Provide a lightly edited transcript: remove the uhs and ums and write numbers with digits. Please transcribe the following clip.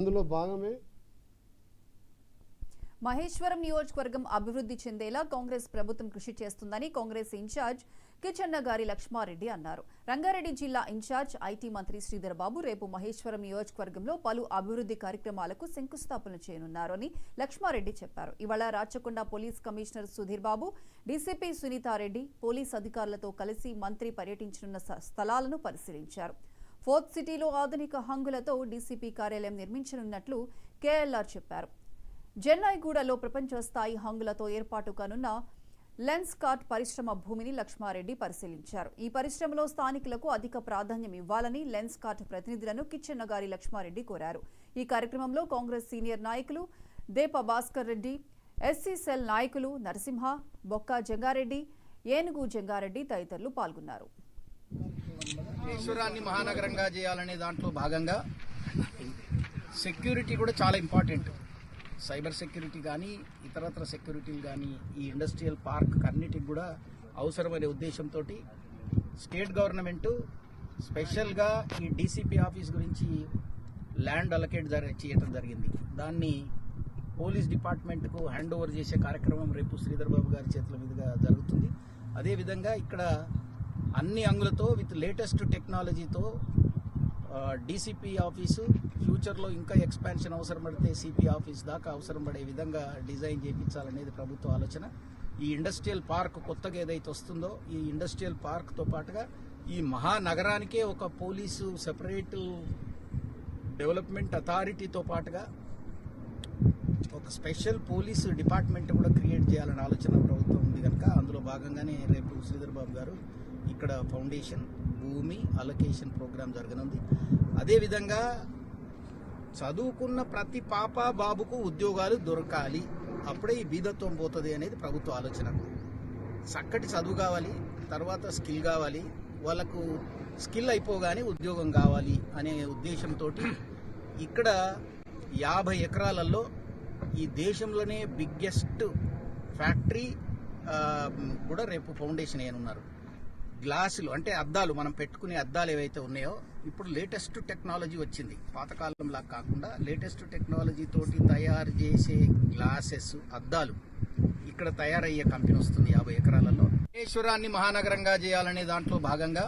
అందులో భాగమే మహేశ్వరం నియోజకవర్గం అభివృద్ధి చెందేలా కాంగ్రెస్ ప్రభుత్వం కృషి చేస్తుందని కాంగ్రెస్ ఇన్ఛార్జ్ కిచెన్నగారి లక్ష్మారెడ్డి అన్నారు. రంగారెడ్డి జిల్లా ఇన్ఛార్జ్ ఐటీ మంత్రి శ్రీధర్ బాబు రేపు మహేశ్వరం నియోజకవర్గంలో పలు అభివృద్ధి కార్యక్రమాలకు శంకుస్థాపన చేయనున్నారని లక్ష్మారెడ్డి చెప్పారు. ఇవాళ Rachakonda police commissioner Sudheer Babu, DCP Sunitha Reddy police అధికారులతో కలిసి మంత్రి పర్యటించనున్న స్థలాలను పరిశీలించారు. ఫోర్త్ సిటీలో ఆధునిక హంగులతో డీసీపీ కార్యాలయం నిర్మించనున్నట్లు కేఎల్ఆర్ చెప్పారు. జెన్నైగూడలో ప్రపంచ స్థాయి హంగులతో ఏర్పాటు కానున్న లెన్స్ కార్ట్ పరిశ్రమ భూమిని లక్ష్మారెడ్డి పరిశీలించారు. ఈ పరిశ్రమలో స్థానికులకు అధిక ప్రాధాన్యం ఇవ్వాలని లెన్స్ కార్ట్ ప్రతినిధులను కిచెన్నగారి లక్ష్మారెడ్డి కోరారు. ఈ కార్యక్రమంలో కాంగ్రెస్ సీనియర్ నాయకులు దేప భాస్కర్ రెడ్డి, ఎస్సీ సెల్ నాయకులు నరసింహ, బొక్క జంగారెడ్డి, ఏనుగు జంగారెడ్డి తదితరులు పాల్గొన్నారు. మహేశ్వరాన్ని మహానగరంగా చేయాలనే దాంట్లో భాగంగా సెక్యూరిటీ కూడా చాలా ఇంపార్టెంట్. సైబర్ సెక్యూరిటీ కానీ ఇతరత్ర సెక్యూరిటీలు కానీ ఈ ఇండస్ట్రియల్ పార్క్ అన్నిటికి కూడా అవసరమనే ఉద్దేశంతో స్టేట్ గవర్నమెంట్ స్పెషల్గా ఈ డీసీపీ ఆఫీస్ గురించి ల్యాండ్ అలొకేట్ చేయడం జరిగింది. దాన్ని పోలీస్ డిపార్ట్మెంట్కు హ్యాండ్ ఓవర్ చేసే కార్యక్రమం రేపు శ్రీధర్ బాబు గారి చేతుల మీదుగా జరుగుతుంది. అదేవిధంగా ఇక్కడ అన్ని అంగులతో విత్ లేటెస్ట్ టెక్నాలజీతో డీసీపీ ఆఫీసు ఫ్యూచర్లో ఇంకా ఎక్స్పాన్షన్ అవసరం పడితే సిపి ఆఫీస్ దాకా అవసరం పడే విధంగా డిజైన్ చేయించాలనేది ప్రభుత్వ ఆలోచన. ఈ ఇండస్ట్రియల్ పార్క్ కొత్తగా ఏదైతే వస్తుందో ఈ ఇండస్ట్రియల్ పార్క్తో పాటుగా ఈ మహానగరానికే ఒక పోలీసు సెపరేట్ డెవలప్మెంట్ అథారిటీతో పాటుగా ఒక స్పెషల్ పోలీసు డిపార్ట్మెంట్ కూడా క్రియేట్ చేయాలనే ఆలోచన ప్రభుత్వం ఉంది కనుక అందులో భాగంగానే రేపు శ్రీధర్ బాబు గారు ఇక్కడ ఫౌండేషన్ భూమి అలొకేషన్ ప్రోగ్రాం జరగనుంది. అదేవిధంగా చదువుకున్న ప్రతి పాప బాబుకు ఉద్యోగాలు దొరకాలి, అప్పుడే ఈ బీదత్వం పోతుంది అనేది ప్రభుత్వ ఆలోచన. చక్కటి చదువు కావాలి, తర్వాత స్కిల్ కావాలి, వాళ్ళకు స్కిల్ అయిపోగానే ఉద్యోగం కావాలి అనే ఉద్దేశంతో ఇక్కడ 50 ఎకరాలలో ఈ దేశంలోనే బిగ్గెస్ట్ ఫ్యాక్టరీ కూడా రేపు ఫౌండేషన్ వేయనున్నారు. గ్లాసులు అంటే అద్దాలు, మనం పెట్టుకునే అద్దాలు ఏవైతే ఉన్నాయో ఇప్పుడు లేటెస్ట్ టెక్నాలజీ వచ్చింది. పాతకాలంలా కాకుండా లేటెస్ట్ టెక్నాలజీ తోటి తయారు చేసే గ్లాసెస్, అద్దాలు ఇక్కడ తయారయ్యే కంపెనీ వస్తుంది 50 ఎకరాలలో. మహేశ్వరాన్ని మహానగరంగా చేయాలనే దాంట్లో భాగంగా